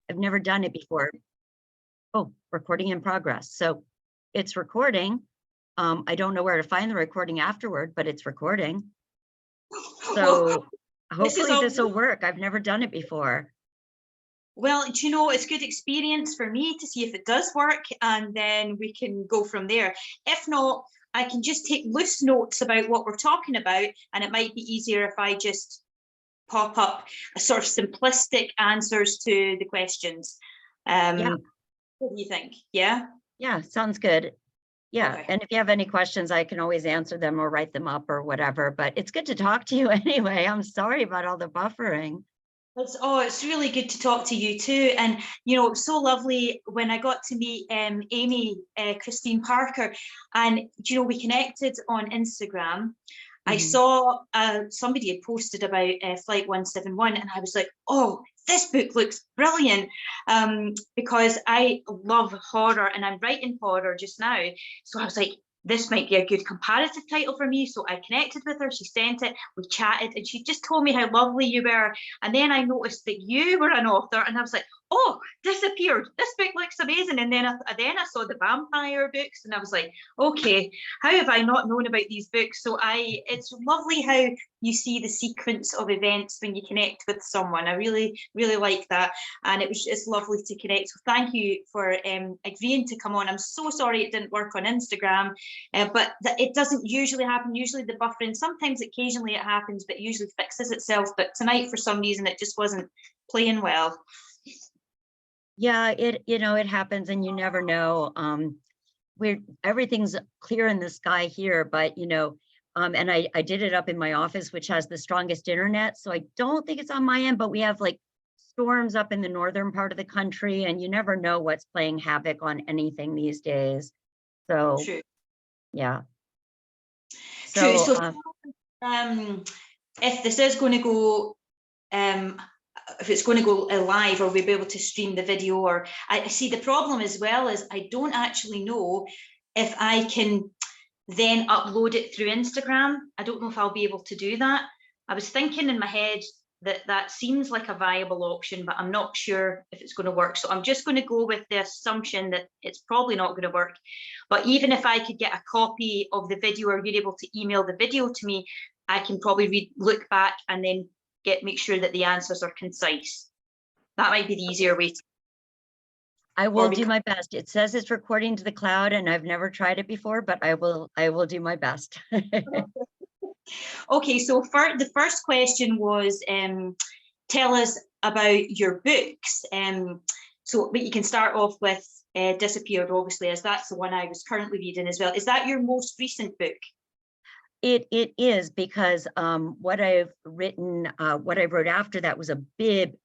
I've never done it before. Oh, recording in progress. So it's recording. I don't know where to find the recording afterward, but it's recording. So hopefully this will work. I've never done it before. Well, do you know, it's good experience for me to see if it does work, and then we can go from there. If not, I can just take loose notes about what we're talking about, and it might be easier if I just pop up a sort of simplistic answers to the questions. Yeah. What do you think? Yeah? Yeah, sounds good. Yeah, Okay. and if you have any questions, I can always answer them or write them up or whatever, but it's good to talk to you anyway. I'm sorry about all the buffering. It's really good to talk to you too. And, you know, it was so lovely when I got to meet Amy, Christine Parker, and, you know, we connected on Instagram. I saw somebody had posted about Flight 171, and I was like, oh, this book looks brilliant, because I love horror and I'm writing horror just now. So I was like, this might be a good comparative title for me. So I connected with her, she sent it, we chatted, and she just told me how lovely you were. And then I noticed that you were an author, and I was like, oh, Disappeared, this book looks amazing. And then I saw the vampire books, and I was like, okay, how have I not known about these books? So it's lovely how you see the sequence of events when you connect with someone. I really, really like that. And it's lovely to connect. So thank you for agreeing to come on. I'm so sorry it didn't work on Instagram, but it doesn't usually happen. Usually the buffering, sometimes occasionally it happens, but usually fixes itself. But tonight, for some reason, it just wasn't playing well. Yeah, it happens, and you never know. Everything's clear in the sky here, but and I did it up in my office, which has the strongest internet, so I don't think it's on my end, but we have like storms up in the northern part of the country, and you never know what's playing havoc on anything these days. So True. Yeah. True. So if this is going to go, if it's going to go live, or we'll be able to stream the video, or I see the problem as well is I don't actually know if I can then upload it through Instagram. I don't know if I'll be able to do that. I was thinking in my head that seems like a viable option, but I'm not sure if it's going to work. So I'm just going to go with the assumption that it's probably not going to work. But even if I could get a copy of the video, or you're able to email the video to me, I can probably look back and then make sure that the answers are concise. That might be the easier way. I will do my best. It says it's recording to the cloud, and I've never tried it before, but I will do my best. Okay, so the first question was, tell us about your books. But you can start off with Disappeared, obviously, as that's the one I was currently reading as well. Is that your most recent book? It is, because what I wrote after that was a big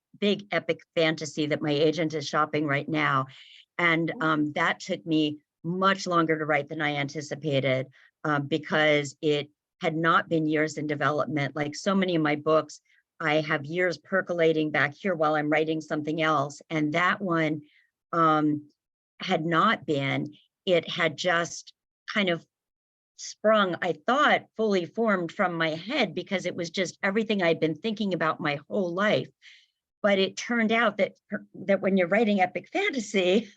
epic fantasy that my agent is shopping right now. And that took me much longer to write than I anticipated, because it had not been years in development. Like so many of my books, I have years percolating back here while I'm writing something else. And that one had not been. It had just kind of sprung, I thought, fully formed from my head, because it was just everything I'd been thinking about my whole life. But it turned out that when you're writing epic fantasy,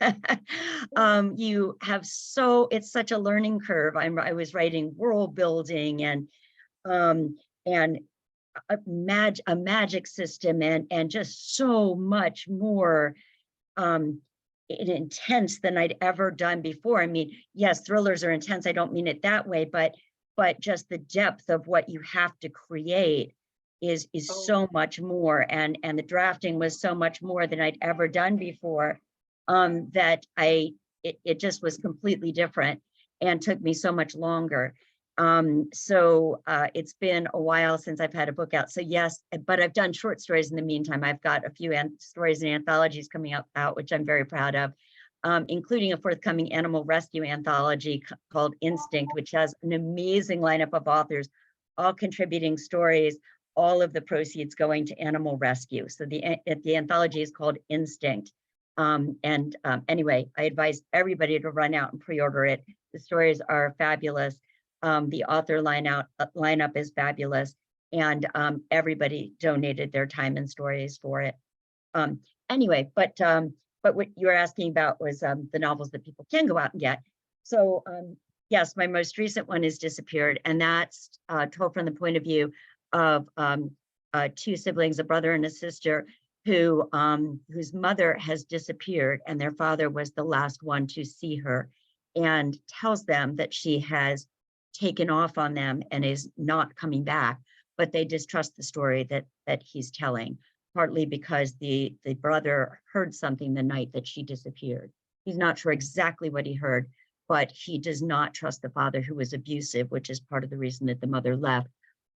you have it's such a learning curve. I was writing world building and a magic system and just so much more intense than I'd ever done before. I mean, yes, thrillers are intense. I don't mean it that way, but just the depth of what you have to create is so much more, and the drafting was so much more than I'd ever done before, that it just was completely different and took me so much longer. So it's been a while since I've had a book out. So yes, but I've done short stories in the meantime. I've got a few stories and anthologies coming out, which I'm very proud of, including a forthcoming animal rescue anthology called Instinct, which has an amazing lineup of authors, all contributing stories, all of the proceeds going to animal rescue. So the anthology is called Instinct. Anyway, I advise everybody to run out and pre-order it. The stories are fabulous. The author lineup is fabulous, and everybody donated their time and stories for it. anyway, but what you were asking about was the novels that people can go out and get. So yes, my most recent one is Disappeared, and that's told from the point of view of two siblings, a brother and a sister, who whose mother has disappeared, and their father was the last one to see her, and tells them that she has taken off on them and is not coming back, but they distrust the story that he's telling, partly because the brother heard something the night that she disappeared. He's not sure exactly what he heard, but he does not trust the father, who was abusive, which is part of the reason that the mother left,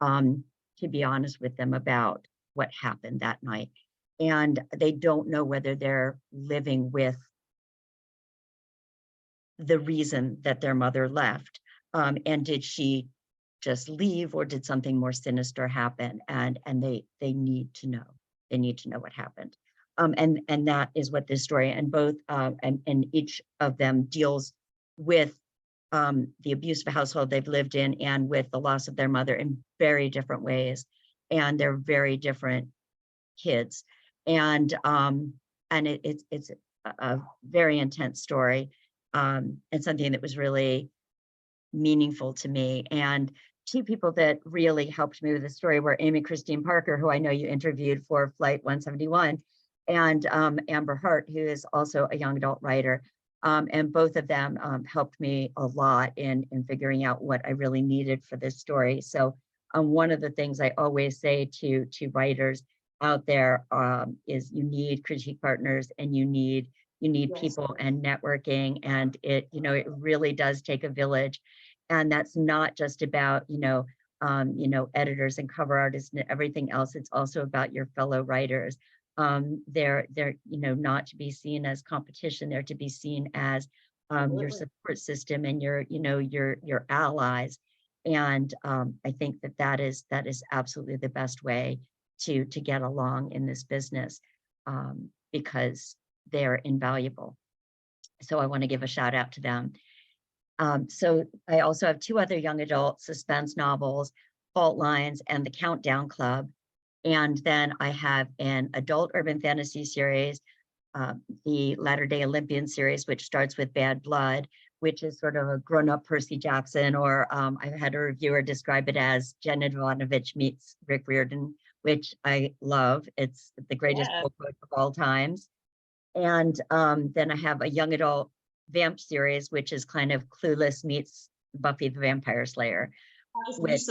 to be honest with them about what happened that night. And they don't know whether they're living with the reason that their mother left. And did she just leave, or did something more sinister happen? And they need to know. They need to know what happened. And that is what this story, and both and each of them deals with the abusive household they've lived in and with the loss of their mother in very different ways. And they're very different kids. And it's a very intense story, and something that was really meaningful to me. And two people that really helped me with the story were Amy Christine Parker, who I know you interviewed for Flight 171, and Amber Hart, who is also a young adult writer. And both of them helped me a lot in figuring out what I really needed for this story. So one of the things I always say to writers out there is you need critique partners, and you need yes. people and networking, and it really does take a village. And that's not just about editors and cover artists and everything else. It's also about your fellow writers. They're not to be seen as competition. They're to be seen as your support system and your allies. And I think that is absolutely the best way to get along in this business, because they're invaluable. So I want to give a shout out to them. So I also have two other young adult suspense novels, Fault Lines and The Countdown Club. And then I have an adult urban fantasy series, the Latter-day Olympian series, which starts with Bad Blood, which is sort of a grown-up Percy Jackson, or I've had a reviewer describe it as Jen Ivanovich meets Rick Riordan, which I love. It's the greatest book of all times. And then I have a young adult vamp series, which is kind of Clueless meets Buffy the Vampire Slayer. Which,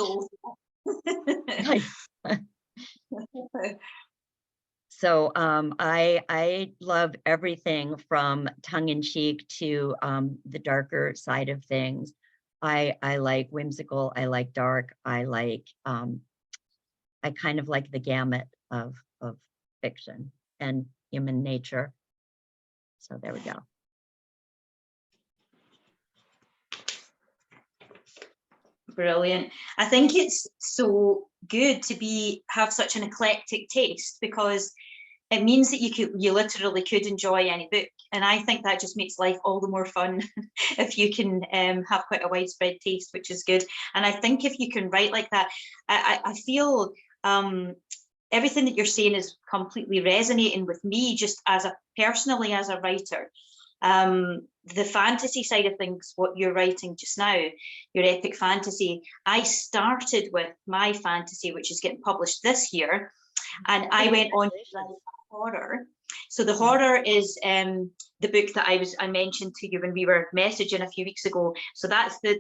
so I love everything from tongue-in-cheek to the darker side of things. I like whimsical, I like dark, I kind of like the gamut of fiction and human nature. So there we go. Brilliant. I think it's so good to have such an eclectic taste, because it means that you literally could enjoy any book, and I think that just makes life all the more fun if you can have quite a widespread taste, which is good. And I think if you can write like that, I feel everything that you're saying is completely resonating with me, just personally as a writer. The fantasy side of things, what you're writing just now, your epic fantasy, I started with my fantasy, which is getting published this year, and I went on to write horror. So the horror is the book that I mentioned to you when we were messaging a few weeks ago. So that's the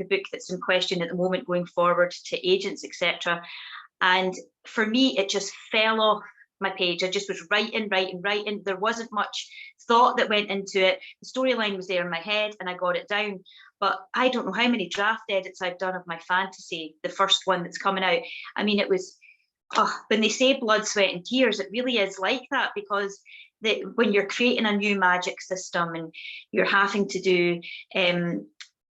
book that's in question at the moment, going forward to agents, etc. And for me, it just fell off my page. I just was writing. There wasn't much thought that went into it. The storyline was there in my head and I got it down. But I don't know how many draft edits I've done of my fantasy, the first one that's coming out. I mean, it was, when they say blood, sweat and tears, it really is like that, because when you're creating a new magic system and you're having to do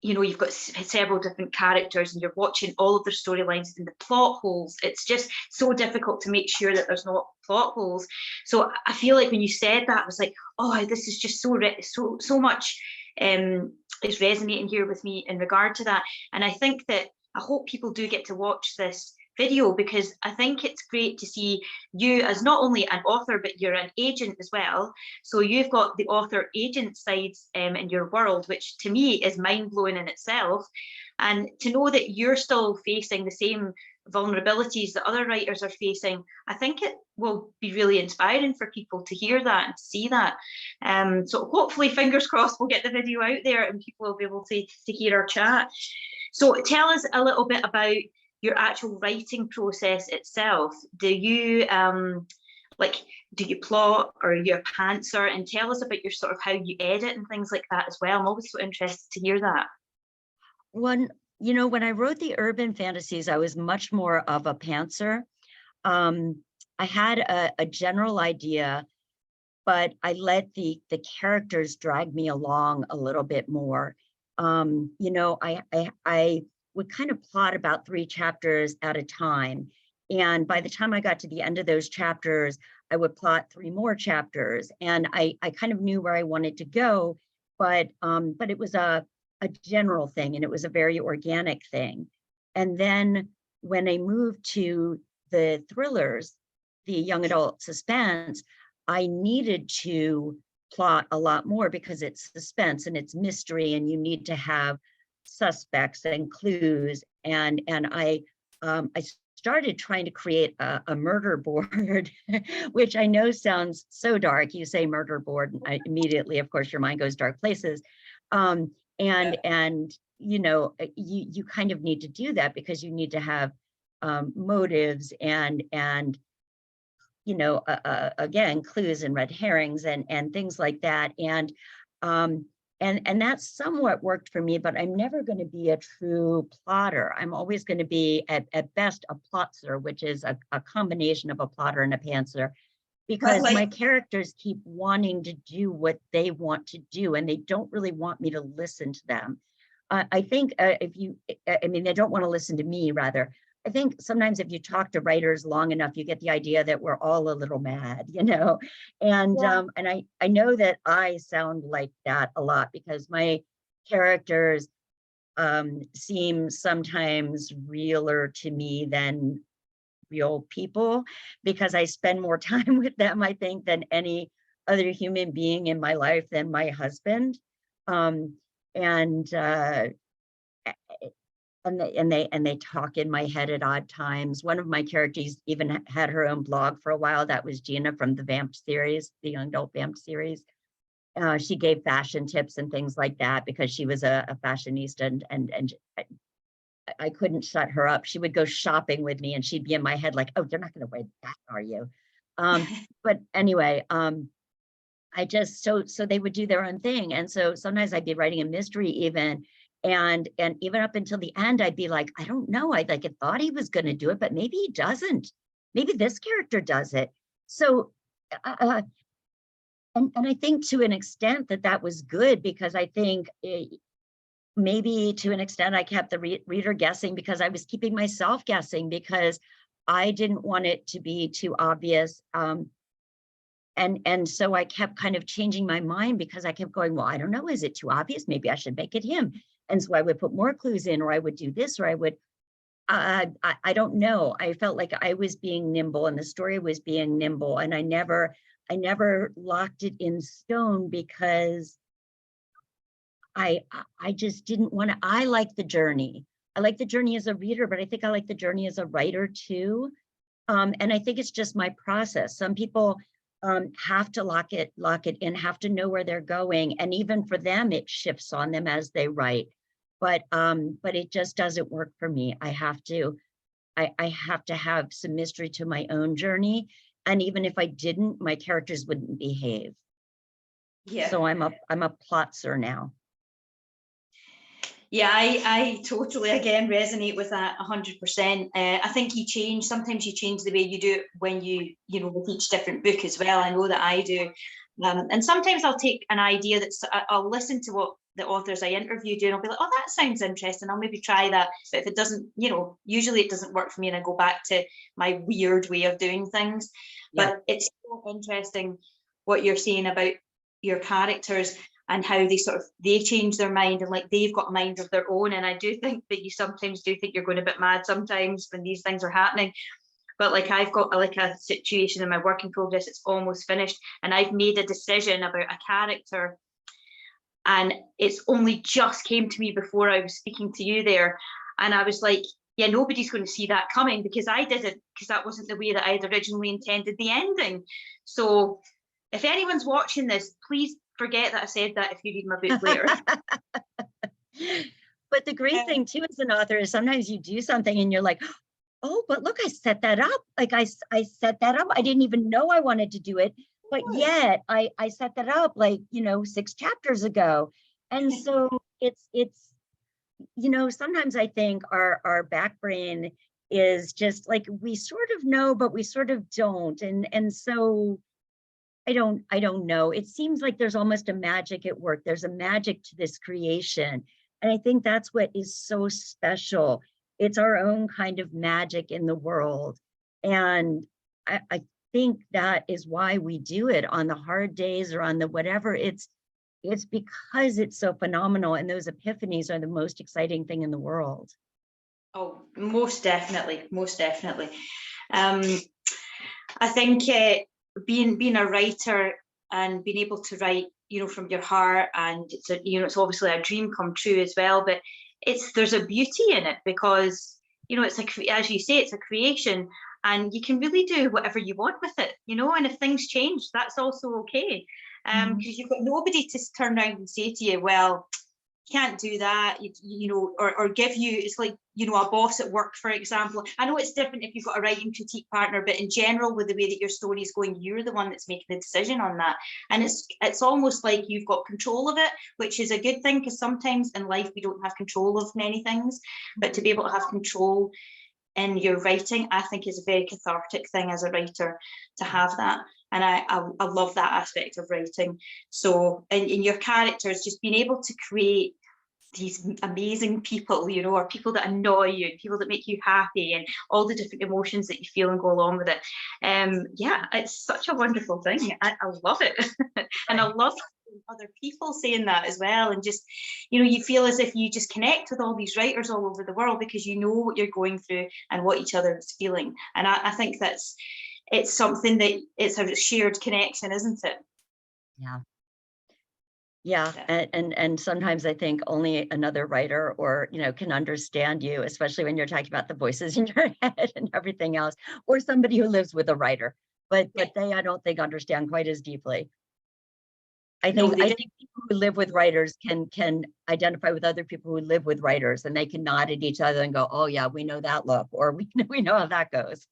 you've got several different characters and you're watching all of their storylines and the plot holes. It's just so difficult to make sure that there's no plot holes. So I feel like when you said that, I was like, oh, this is just so much is resonating here with me in regard to that. And I think that I hope people do get to watch this video, because I think it's great to see you as not only an author, but you're an agent as well. So you've got the author agent sides in your world, which to me is mind blowing in itself. And to know that you're still facing the same vulnerabilities that other writers are facing, I think it will be really inspiring for people to hear that and to see that. So hopefully, fingers crossed, we'll get the video out there and people will be able to hear our chat. So tell us a little bit about your actual writing process itself. Do you do you plot, or are you a pantser? And tell us about your sort of how you edit and things like that as well. I'm always so interested to hear that. When I wrote the urban fantasies, I was much more of a pantser. I had a general idea, but I let the characters drag me along a little bit more. I would kind of plot about 3 chapters at a time. And by the time I got to the end of those chapters, I would plot 3 more chapters. And I kind of knew where I wanted to go, but it was a general thing, and it was a very organic thing. And then when I moved to the thrillers, the young adult suspense, I needed to plot a lot more because it's suspense and it's mystery, and you need to have suspects and clues. And I started trying to create a murder board, which I know sounds so dark. You say murder board, and immediately, of course, your mind goes dark places. And you kind of need to do that because you need to have motives and again, clues and red herrings and things like that. And that somewhat worked for me, but I'm never going to be a true plotter. I'm always going to be at best a plotzer, which is a combination of a plotter and a pantser, because my characters keep wanting to do what they want to do, and they don't really want me to listen to them. I think they don't want to listen to me, rather. I think sometimes if you talk to writers long enough, you get the idea that we're all a little mad, and yeah. And I know that I sound like that a lot because my characters seem sometimes realer to me than real people, because I spend more time with them, I think, than any other human being in my life than my husband. And they talk in my head at odd times. One of my characters even had her own blog for a while. That was Gina from the Vamp series, the young adult Vamp series. She gave fashion tips and things like that because she was a fashionista, and I couldn't shut her up. She would go shopping with me and she'd be in my head like, oh, you're not going to wear that, are you? But anyway, I just, so they would do their own thing. And so sometimes I'd be writing a mystery even, and even up until the end, I'd be like, I don't know. I thought he was going to do it, but maybe he doesn't. Maybe this character does it. So, and I think to an extent that was good, because I think maybe to an extent I kept the reader guessing because I was keeping myself guessing, because I didn't want it to be too obvious. And so I kept kind of changing my mind because I kept going, well, I don't know, is it too obvious? Maybe I should make it him. And so I would put more clues in, or I would do this, or I would, I don't know. I felt like I was being nimble and the story was being nimble, and I never locked it in stone because I just didn't want to. I like the journey. I like the journey as a reader, but I think I like the journey as a writer too. And I think it's just my process. Some people have to lock it in, have to know where they're going, and even for them, it shifts on them as they write. But it just doesn't work for me. I have to have some mystery to my own journey, and even if I didn't, my characters wouldn't behave. Yeah. So I'm a plotzer now. Yeah, I totally, again, resonate with that 100%. I think sometimes you change the way you do it when with each different book as well. I know that I do. And sometimes I'll take an idea I'll listen to what the authors I interview do, and I'll be like, oh, that sounds interesting. I'll maybe try that. But if it doesn't, usually it doesn't work for me, and I go back to my weird way of doing things. Yeah. But it's so interesting what you're saying about your characters. and how they change their mind, and like they've got a mind of their own. And I do think that you sometimes do think you're going a bit mad sometimes when these things are happening. But like I've got like a situation in my work in progress, it's almost finished, and I've made a decision about a character, and it's only just came to me before I was speaking to you there, and I was like, yeah, nobody's going to see that coming, because I didn't, because that wasn't the way that I had originally intended the ending. So if anyone's watching this, please forget that I said that if you read my book later. But the great thing too as an author is sometimes you do something and you're like, oh, but look, I set that up. Like I set that up. I didn't even know I wanted to do it, but yet I set that up like, 6 chapters ago. And so it's, sometimes I think our back brain is just like, we sort of know, but we sort of don't. And so I don't know. It seems like there's almost a magic at work. There's a magic to this creation. And I think that's what is so special. It's our own kind of magic in the world. And I think that is why we do it on the hard days or on the whatever. It's because it's so phenomenal. And those epiphanies are the most exciting thing in the world. Oh, most definitely. Most definitely. I think being a writer and being able to write, from your heart, and it's obviously a dream come true as well, but there's a beauty in it, because it's as you say, it's a creation, and you can really do whatever you want with it, and if things change, that's also okay, because you've got nobody to turn around and say to you, well, you can't do that, or give you, it's like, a boss at work, for example. I know it's different if you've got a writing critique partner, but in general, with the way that your story is going, you're the one that's making the decision on that. And it's almost like you've got control of it, which is a good thing, because sometimes in life we don't have control of many things, but to be able to have control in your writing, I think is a very cathartic thing as a writer, to have that. And I love that aspect of writing. So in your characters, just being able to create these amazing people, or people that annoy you, people that make you happy, and all the different emotions that you feel and go along with it. Yeah, it's such a wonderful thing. I love it. And I love other people saying that as well, and just you feel as if you just connect with all these writers all over the world, because you know what you're going through and what each other is feeling. And I think it's something that it's a shared connection, isn't it? Yeah, and sometimes I think only another writer or can understand you, especially when you're talking about the voices in your head and everything else, or somebody who lives with a writer, but they, I don't think, understand quite as deeply. I think people who live with writers can identify with other people who live with writers, and they can nod at each other and go, oh yeah, we know that look, or we know how that goes.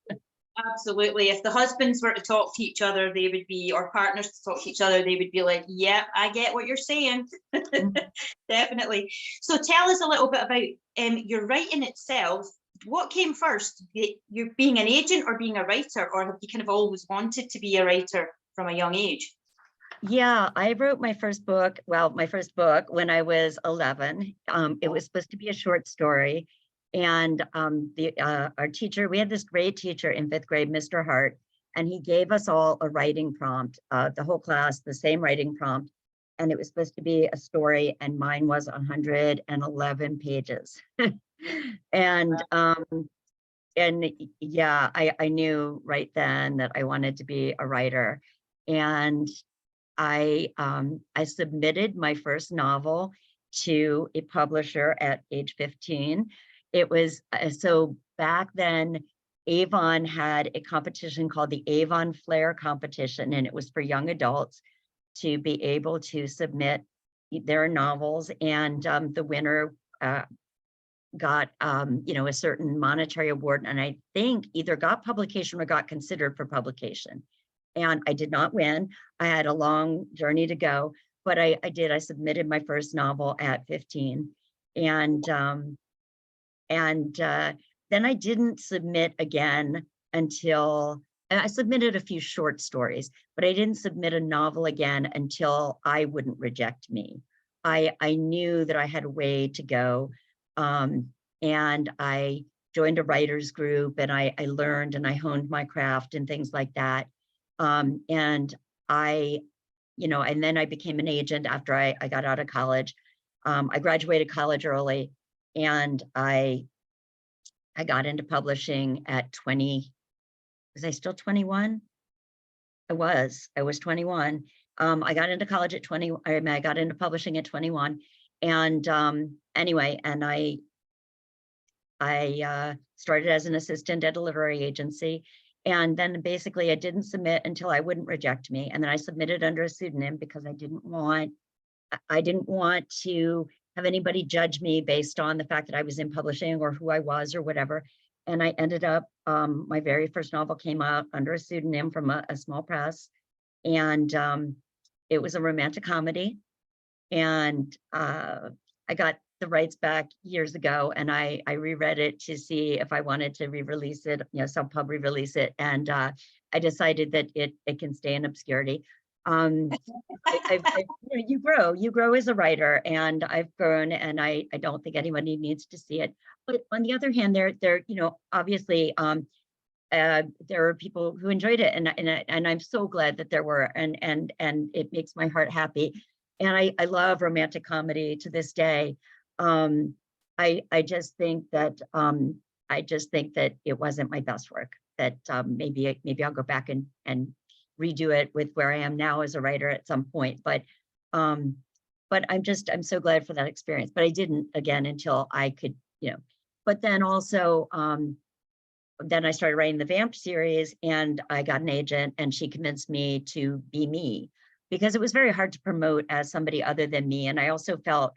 Absolutely. If the husbands were to talk to each other, they would be, or partners to talk to each other, they would be like, yeah, I get what you're saying. Definitely. So tell us a little bit about your writing itself. What came first? You being an agent or being a writer, or have you kind of always wanted to be a writer from a young age? Yeah, I wrote my first book when I was 11. It was supposed to be a short story. And our teacher, we had this great teacher in 5th grade, Mr. Hart, and he gave us all a writing prompt, the whole class, the same writing prompt. And it was supposed to be a story, and mine was 111 pages. And yeah, I knew right then that I wanted to be a writer. And I submitted my first novel to a publisher at age 15. It was so back then, Avon had a competition called the Avon Flair competition, and it was for young adults to be able to submit their novels, and the winner got a certain monetary award, and I think either got publication or got considered for publication. And I did not win. I had a long journey to go, but I did. I submitted my first novel at 15, and then I didn't submit again until I submitted a few short stories, but I didn't submit a novel again until I wouldn't reject me. I knew that I had a way to go, and I joined a writers group, and I learned and I honed my craft and things like that. And I you know, and then I became an agent after I got out of college. I graduated college early, and I got into publishing at 20. Was I still 21? I was 21. I got into college at 20. I mean, I got into publishing at 21. And anyway, and I started as an assistant at a literary agency. And then basically I didn't submit until I wouldn't reject me. And then I submitted under a pseudonym because I didn't want to have anybody judge me based on the fact that I was in publishing or who I was or whatever. And I ended up, my very first novel came out under a pseudonym from a small press. And it was a romantic comedy. And I got the rights back years ago, and I reread it to see if I wanted to re-release it, you know, some pub re-release it. And I decided that it can stay in obscurity. You grow as a writer, and I've grown, and I don't think anybody needs to see it. But on the other hand, there, you know, obviously, there are people who enjoyed it, and I'm so glad that there were, and it makes my heart happy. And I love romantic comedy to this day. I just think that it wasn't my best work. That maybe I'll go back and redo it with where I am now as a writer at some point. But I'm so glad for that experience. But I didn't again until I could, you know. But then also, then I started writing the Vamp series, and I got an agent, and she convinced me to be me, because it was very hard to promote as somebody other than me. And I also felt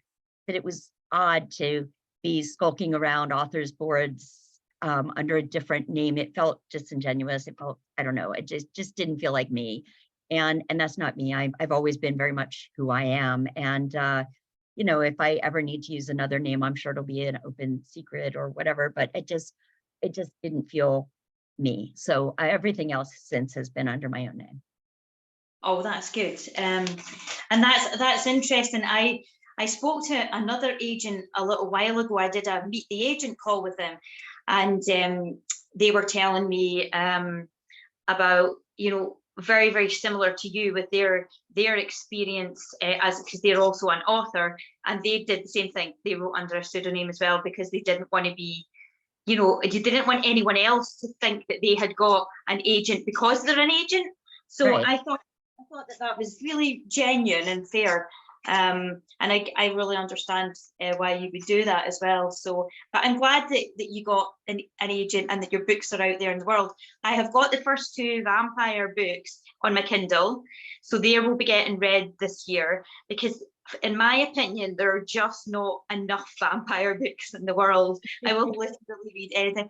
that it was odd to be skulking around authors boards under a different name. It felt disingenuous. It felt, I don't know, it just didn't feel like me. And that's not me. I've always been very much who I am. And you know, if I ever need to use another name, I'm sure it'll be an open secret or whatever, but it just didn't feel me. So everything else since has been under my own name. Oh, that's good. And that's interesting. I spoke to another agent a little while ago. I did a meet the agent call with them, and they were telling me about, you know, very, very similar to you with their experience as, because they're also an author, and they did the same thing. They wrote under a pseudonym as well, because they didn't want to be, you know, you didn't want anyone else to think that they had got an agent because they're an agent. So Right. I thought that was really genuine and fair. And I really understand why you would do that as well. So, but I'm glad that you got an agent and that your books are out there in the world. I have got the first 2 vampire books on my Kindle, so they will be getting read this year, because in my opinion, there are just not enough vampire books in the world. I will literally read anything.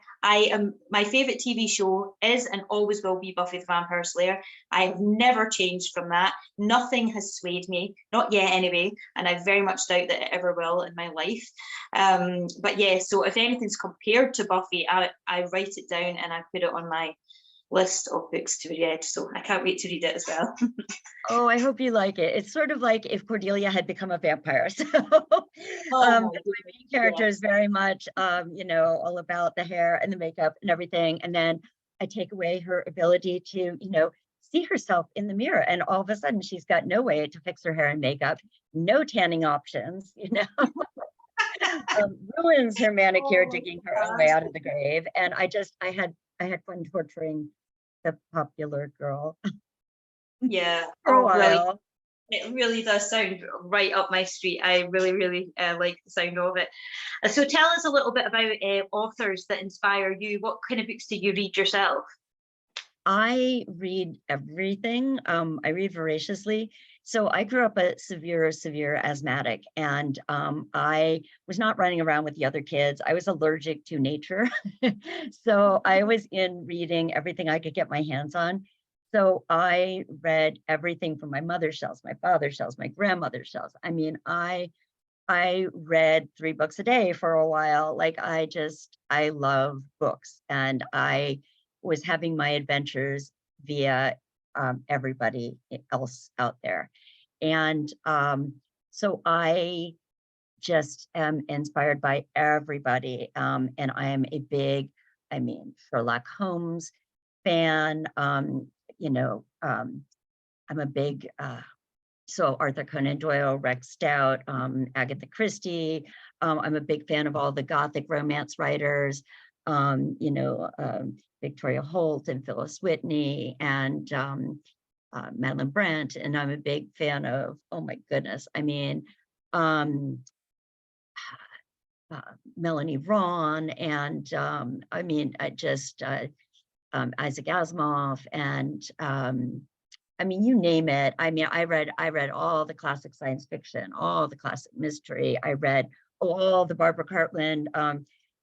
My favorite TV show is and always will be Buffy the Vampire Slayer. I have never changed from that. Nothing has swayed me, not yet anyway, and I very much doubt that it ever will in my life. But yeah, so if anything's compared to Buffy, I write it down and I put it on my list of books to read, so I can't wait to read it as well. Oh, I hope you like it. It's sort of like if Cordelia had become a vampire. So my main character is very much, you know, all about the hair and the makeup and everything. And then I take away her ability to, you know, see herself in the mirror. And all of a sudden she's got no way to fix her hair and makeup, no tanning options, you know, ruins her manicure, digging her own way out of the grave. And I had fun torturing the popular girl. Yeah. For a Really, while. it really does sound right up my street. I really, really like the sound of it. So tell us a little bit about authors that inspire you. What kind of books do you read yourself? I read everything. I read voraciously. So I grew up a severe asthmatic, and I was not running around with the other kids. I was allergic to nature. So I was in reading everything I could get my hands on. So I read everything from my mother's shelves, my father's shelves, my grandmother's shelves. I mean, I read 3 books a day for a while. Like I love books, and I was having my adventures via everybody else out there. And so I just am inspired by everybody. And I am a big, Sherlock Holmes fan. You know, I'm a big so Arthur Conan Doyle, Rex Stout, Agatha Christie. I'm a big fan of all the Gothic romance writers, you know, Victoria Holt and Phyllis Whitney and Madeline Brent. And I'm a big fan of, oh my goodness, I mean, Melanie Ron, and I mean, Isaac Asimov, and I mean, you name it. I mean, I read all the classic science fiction, all the classic mystery. I read all the Barbara Cartland,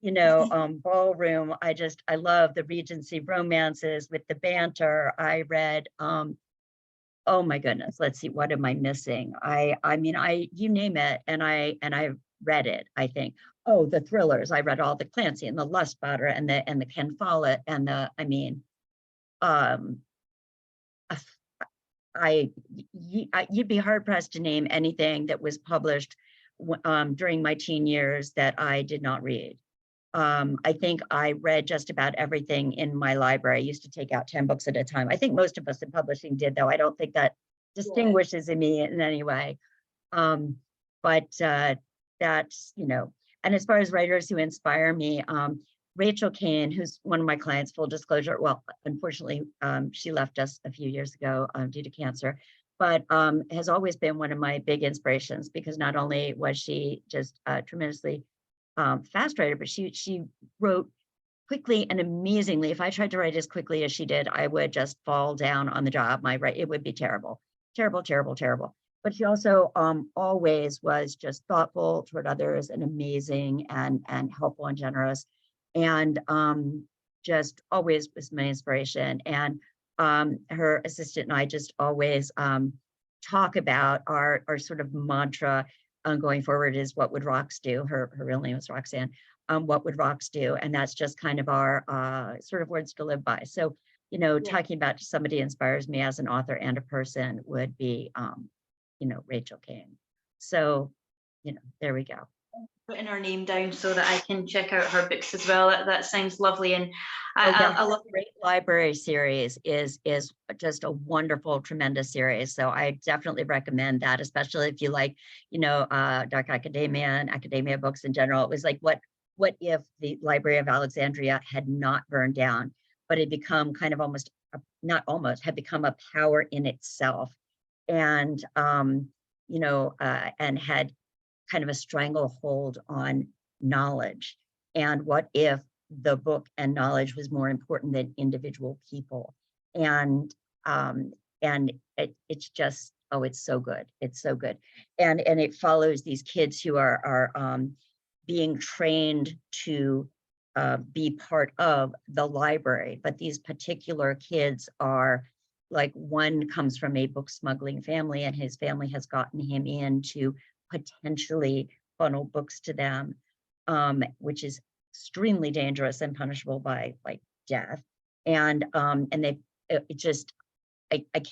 you know, ballroom. I love the Regency romances with the banter. I read, oh my goodness, let's see, what am I missing? I mean, you name it, and I read it, I think. Oh, the thrillers. I read all the Clancy and the Lustbader and the Ken Follett and the, I mean, you'd be hard pressed to name anything that was published during my teen years that I did not read. I think I read just about everything in my library. I used to take out 10 books at a time. I think most of us in publishing did, though. I don't think that distinguishes me in any way. But that's, you know, and as far as writers who inspire me, Rachel Kane, who's one of my clients, full disclosure, well, unfortunately, she left us a few years ago due to cancer, but has always been one of my big inspirations, because not only was she just tremendously fast writer, but she wrote quickly and amazingly. If I tried to write as quickly as she did, I would just fall down on the job. It would be terrible, terrible, terrible, terrible. But she also always was just thoughtful toward others and amazing and helpful and generous, and just always was my inspiration. And her assistant and I just always talk about our sort of mantra going forward is, what would rocks do? Her real name is Roxanne. What would rocks do? And that's just kind of our sort of words to live by. So, you know, talking about somebody inspires me as an author and a person would be, you know, Rachel Kane. So, you know, there we go. Putting her name down so that I can check out her books as well. That sounds lovely. And I love the Great Library series is just a wonderful, tremendous series. So I definitely recommend that, especially if you like, you know, dark academia and academia books in general. It was like, what if the Library of Alexandria had not burned down, but had become kind of had become a power in itself, and you know, and had kind of a stranglehold on knowledge. And what if the book and knowledge was more important than individual people? And it's just, oh, it's so good. It's so good. And it follows these kids who are being trained to be part of the library. But these particular kids are like, one comes from a book smuggling family, and his family has gotten him in to potentially funnel books to them, which is extremely dangerous and punishable by like death. And I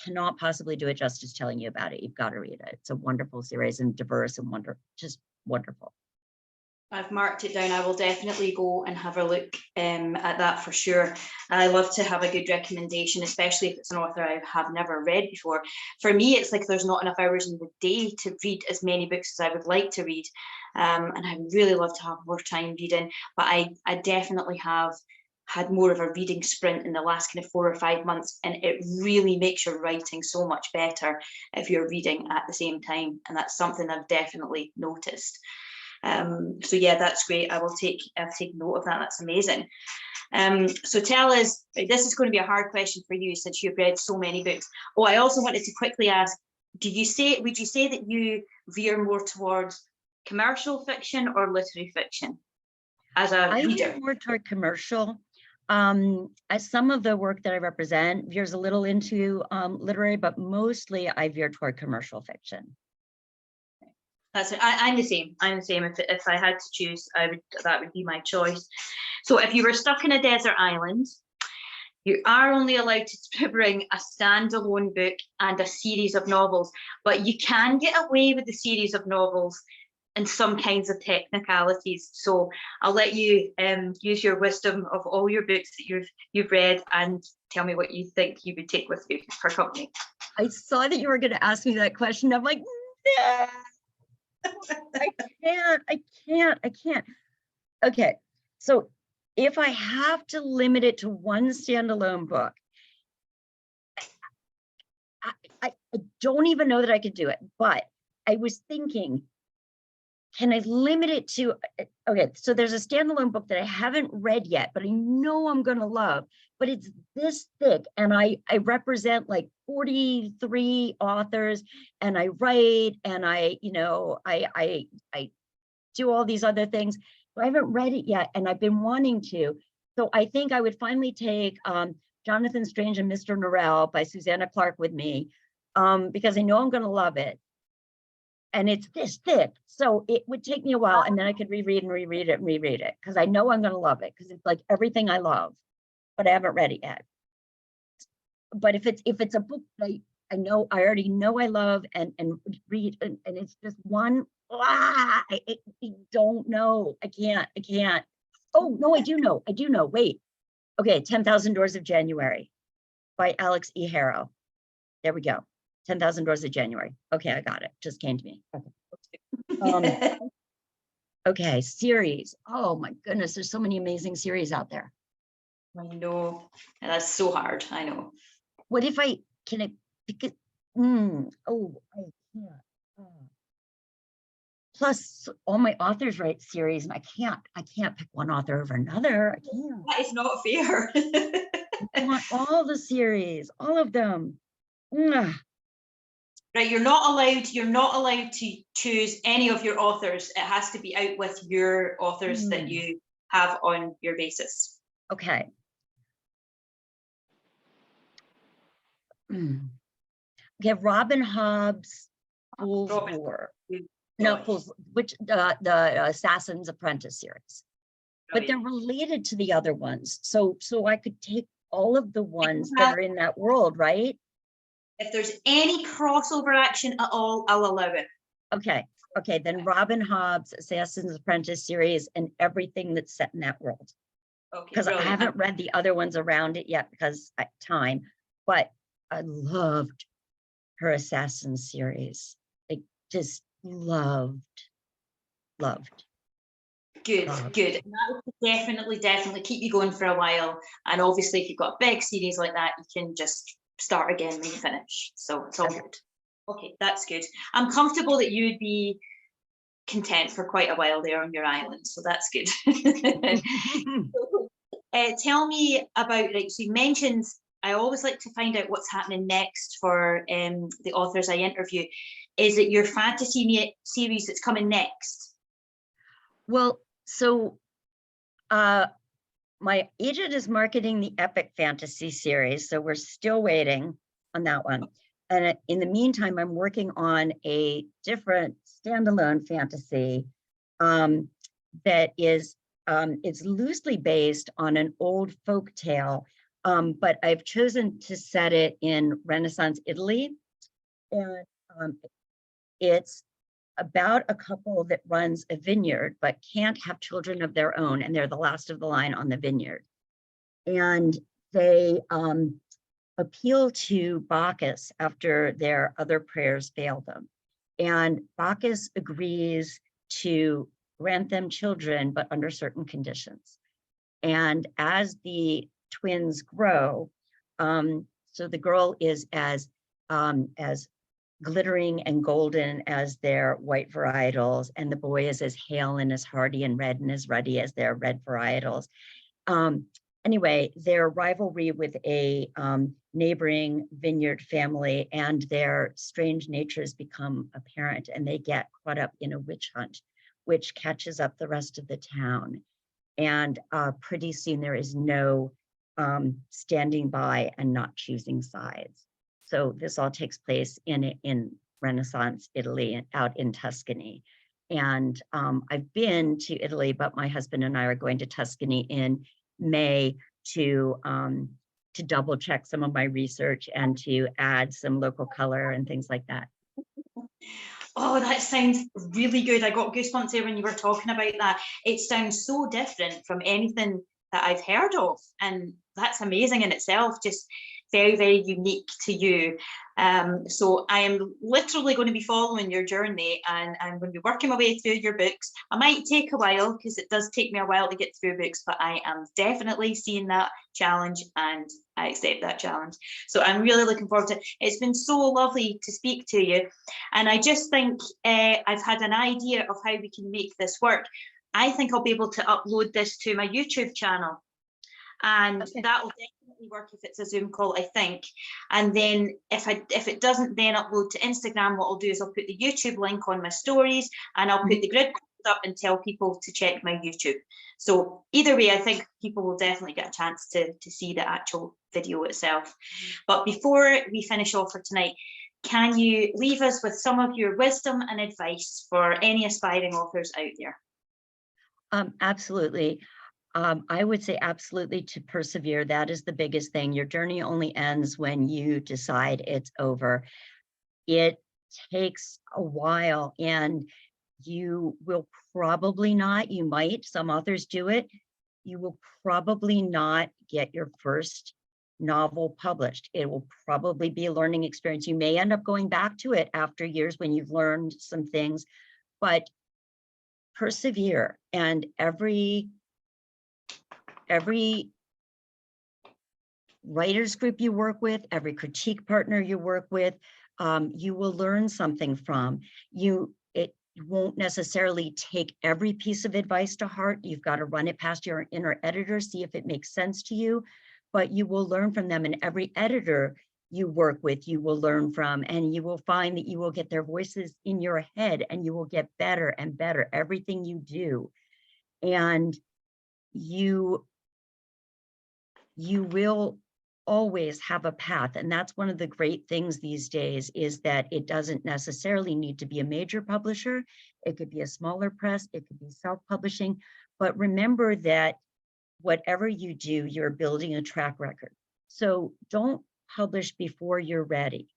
cannot possibly do it justice telling you about it. You've got to read it. It's a wonderful series and diverse and just wonderful. I've marked it down. I will definitely go and have a look at that for sure. I love to have a good recommendation, especially if it's an author I have never read before. For me, it's like there's not enough hours in the day to read as many books as I would like to read. And I really love to have more time reading, but I definitely have had more of a reading sprint in the last kind of 4 or 5 months, and it really makes your writing so much better if you're reading at the same time. And that's something I've definitely noticed. So yeah, that's great. I'll take note of that. That's amazing. So tell us, this is going to be a hard question for you since you've read so many books. Oh, I also wanted to quickly ask, would you say that you veer more towards commercial fiction or literary fiction as a reader? I veer more toward commercial. As some of the work that I represent veers a little into literary, but mostly I veer toward commercial fiction. That's it. I'm the same. If I had to choose, that would be my choice. So if you were stuck in a desert island, you are only allowed to bring a standalone book and a series of novels, but you can get away with the series of novels and some kinds of technicalities. So I'll let you use your wisdom of all your books that you've read and tell me what you think you would take with you for company. I saw that you were going to ask me that question. I'm like, no, I can't. Okay, so if I have to limit it to one standalone book, I don't even know that I could do it, but I was thinking, can I limit it to, okay, so there's a standalone book that I haven't read yet, but I know I'm going to love, but it's this thick, and I represent like 43 authors, and I write, and I do all these other things. I haven't read it yet, and I've been wanting to. So I think I would finally take Jonathan Strange and Mr. Norrell by Susanna Clarke with me, because I know I'm going to love it. And it's this thick, so it would take me a while, and then I could reread and reread it and reread it, because I know I'm going to love it, because it's like everything I love, but I haven't read it yet. But if it's a book that I know, I already know I love and read, and it's just one, I don't know. I can't. Oh no, I do know. Wait. Okay, 10,000 Doors of January by Alex E. Harrow. There we go. 10,000 Doors of January. Okay, I got it. Just came to me. Okay. Okay, series. Oh my goodness, there's so many amazing series out there. I know, and that's so hard. I know. What if I pick it? I can't. Plus, all my authors write series, and I can't pick one author over another. I can't. That is not fair. I want all the series, all of them. Right, you're not allowed to choose any of your authors. It has to be out with your authors that you have on your basis. Okay. Okay, Robin Hobb's Fool's War. No, Fool's, which the Assassin's Apprentice series. But they're related to the other ones. So I could take all of the ones that are in that world, right? If there's any crossover action at all, I'll allow it. Okay, then Robin Hobb's Assassin's Apprentice series and everything that's set in that world. Okay, because I haven't read the other ones around it yet because of time, but I loved her Assassin series. I just loved. Good. And that will definitely keep you going for a while. And obviously, if you've got a big series like that, you can just start again when you finish. So it's all good. Okay, that's good. I'm comfortable that you would be content for quite a while there on your island. So that's good. Tell me about, like, so you mentioned, I always like to find out what's happening next for the authors I interview. Is it your fantasy series that's coming next? Well, so my agent is marketing the epic fantasy series, so we're still waiting on that one. And in the meantime, I'm working on a different standalone fantasy that is it's loosely based on an old folk tale, but I've chosen to set it in Renaissance Italy, and it's about a couple that runs a vineyard but can't have children of their own, and they're the last of the line on the vineyard. And they appeal to Bacchus after their other prayers fail them. And Bacchus agrees to grant them children, but under certain conditions. And as the twins grow, so the girl is as glittering and golden as their white varietals, and the boy is as hale and as hardy and red and as ruddy as their red varietals. Anyway, their rivalry with a neighboring vineyard family and their strange natures become apparent, and they get caught up in a witch hunt, which catches up the rest of the town. And pretty soon there is no standing by and not choosing sides. So this all takes place in Renaissance Italy, out in Tuscany. And I've been to Italy, but my husband and I are going to Tuscany in May to double check some of my research and to add some local color and things like that. Oh, that sounds really good. I got goosebumps there when you were talking about that. It sounds so different from anything that I've heard of, and that's amazing in itself. Just very, very unique to you. So I am literally going to be following your journey, and I'm going to be working my way through your books. I might take a while because it does take me a while to get through books, but I am definitely seeing that challenge and I accept that challenge. So I'm really looking forward to it. It's been so lovely to speak to you. And I just think I've had an idea of how we can make this work. I think I'll be able to upload this to my YouTube channel. And that will definitely work if it's a Zoom call, I think. And then if it doesn't then upload to Instagram, what I'll do is I'll put the YouTube link on my stories, and I'll put the grid up and tell people to check my YouTube. So either way, I think people will definitely get a chance to see the actual video itself. But before we finish off for tonight, can you leave us with some of your wisdom and advice for any aspiring authors out there? Absolutely. I would say absolutely to persevere. That is the biggest thing. Your journey only ends when you decide it's over. It takes a while, and you will probably not, you might, some authors do it, you will probably not get your first novel published. It will probably be a learning experience. You may end up going back to it after years when you've learned some things, but persevere. And every writers group you work with, every critique partner you work with, you will learn something from. It won't necessarily take every piece of advice to heart. You've got to run it past your inner editor, see if it makes sense to you, but you will learn from them. And every editor you work with, you will learn from, and you will find that you will get their voices in your head, and you will get better and better everything you do. And you will always have a path. And that's one of the great things these days, is that it doesn't necessarily need to be a major publisher. It could be a smaller press, it could be self-publishing. But remember that whatever you do, you're building a track record. So don't publish before you're ready.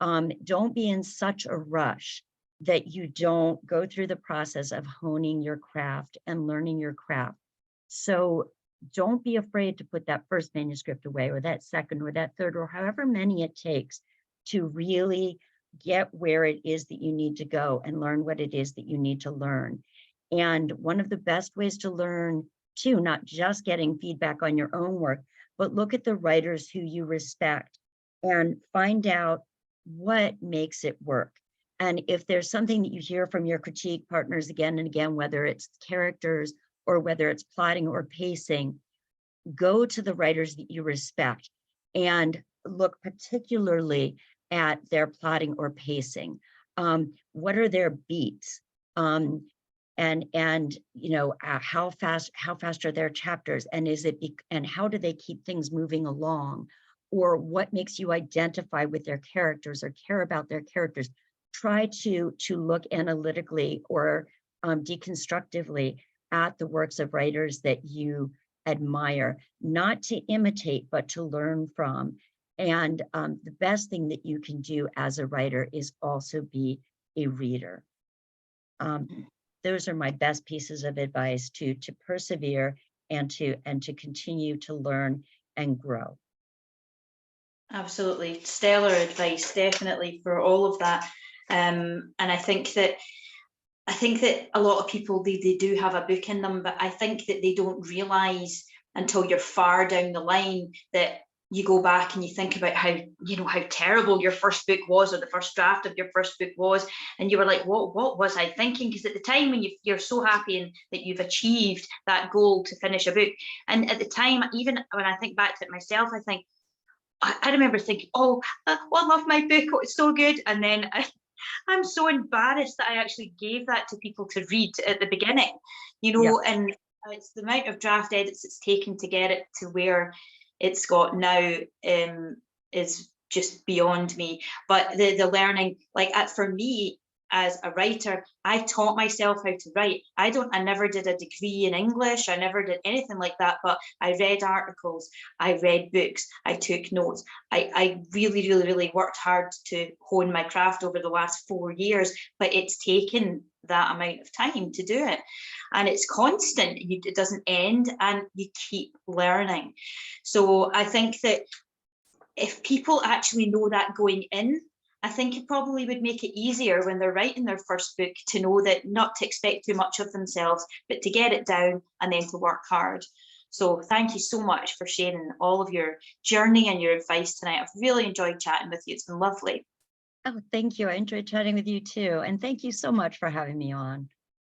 Don't be in such a rush that you don't go through the process of honing your craft and learning your craft. So don't be afraid to put that first manuscript away, or that second, or that third, or however many it takes to really get where it is that you need to go and learn what it is that you need to learn. And one of the best ways to learn too, not just getting feedback on your own work, but look at the writers who you respect and find out what makes it work. And if there's something that you hear from your critique partners again and again, whether it's characters or whether it's plotting or pacing, go to the writers that you respect and look particularly at their plotting or pacing. What are their beats? And you know, how fast are their chapters? And and how do they keep things moving along? Or what makes you identify with their characters or care about their characters? Try to look analytically or deconstructively at the works of writers that you admire, not to imitate, but to learn from. And the best thing that you can do as a writer is also be a reader. Those are my best pieces of advice, to persevere and to continue to learn and grow. Absolutely, stellar advice, definitely, for all of that. And I think that a lot of people, they do have a book in them, but I think that they don't realize until you're far down the line that you go back and you think about how terrible your first book was, or the first draft of your first book was, and you were like, what was I thinking? Because at the time when you're so happy that you've achieved that goal to finish a book, and at the time, even when I think back to it myself, I think I remember thinking, oh, I love my book, oh, it's so good, and then I'm so embarrassed that I actually gave that to people to read at the beginning, and it's the amount of draft edits it's taken to get it to where it's got now is just beyond me. But the learning, like for me as a writer, I taught myself how to write. I never did a degree in English. I never did anything like that, but I read articles, I read books, I took notes. I really, really, really worked hard to hone my craft over the last 4 years, but it's taken that amount of time to do it. And it's constant, it doesn't end, and you keep learning. So I think that if people actually know that going in, I think it probably would make it easier when they're writing their first book to know that not to expect too much of themselves, but to get it down and then to work hard. So thank you so much for sharing all of your journey and your advice tonight. I've really enjoyed chatting with you. It's been lovely. Oh, thank you. I enjoyed chatting with you too. And thank you so much for having me on.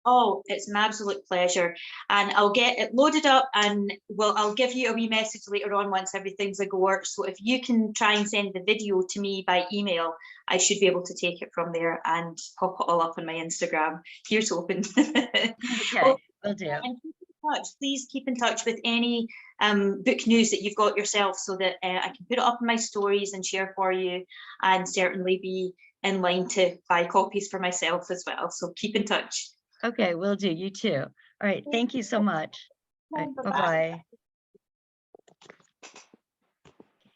Oh, it's an absolute pleasure. And I'll get it loaded up, and I'll give you a wee message later on once everything's a go. So if you can try and send the video to me by email, I should be able to take it from there and pop it all up on my Instagram. Here's hoping. Okay, Well, will do. and keep in touch. Please keep in touch with any book news that you've got yourself, so that I can put it up in my stories and share for you, and certainly be in line to buy copies for myself as well. So keep in touch. Okay, will do. You too. All right. Thank you so much. All right, bye-bye.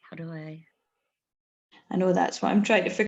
How do I? I know that's what I'm trying to figure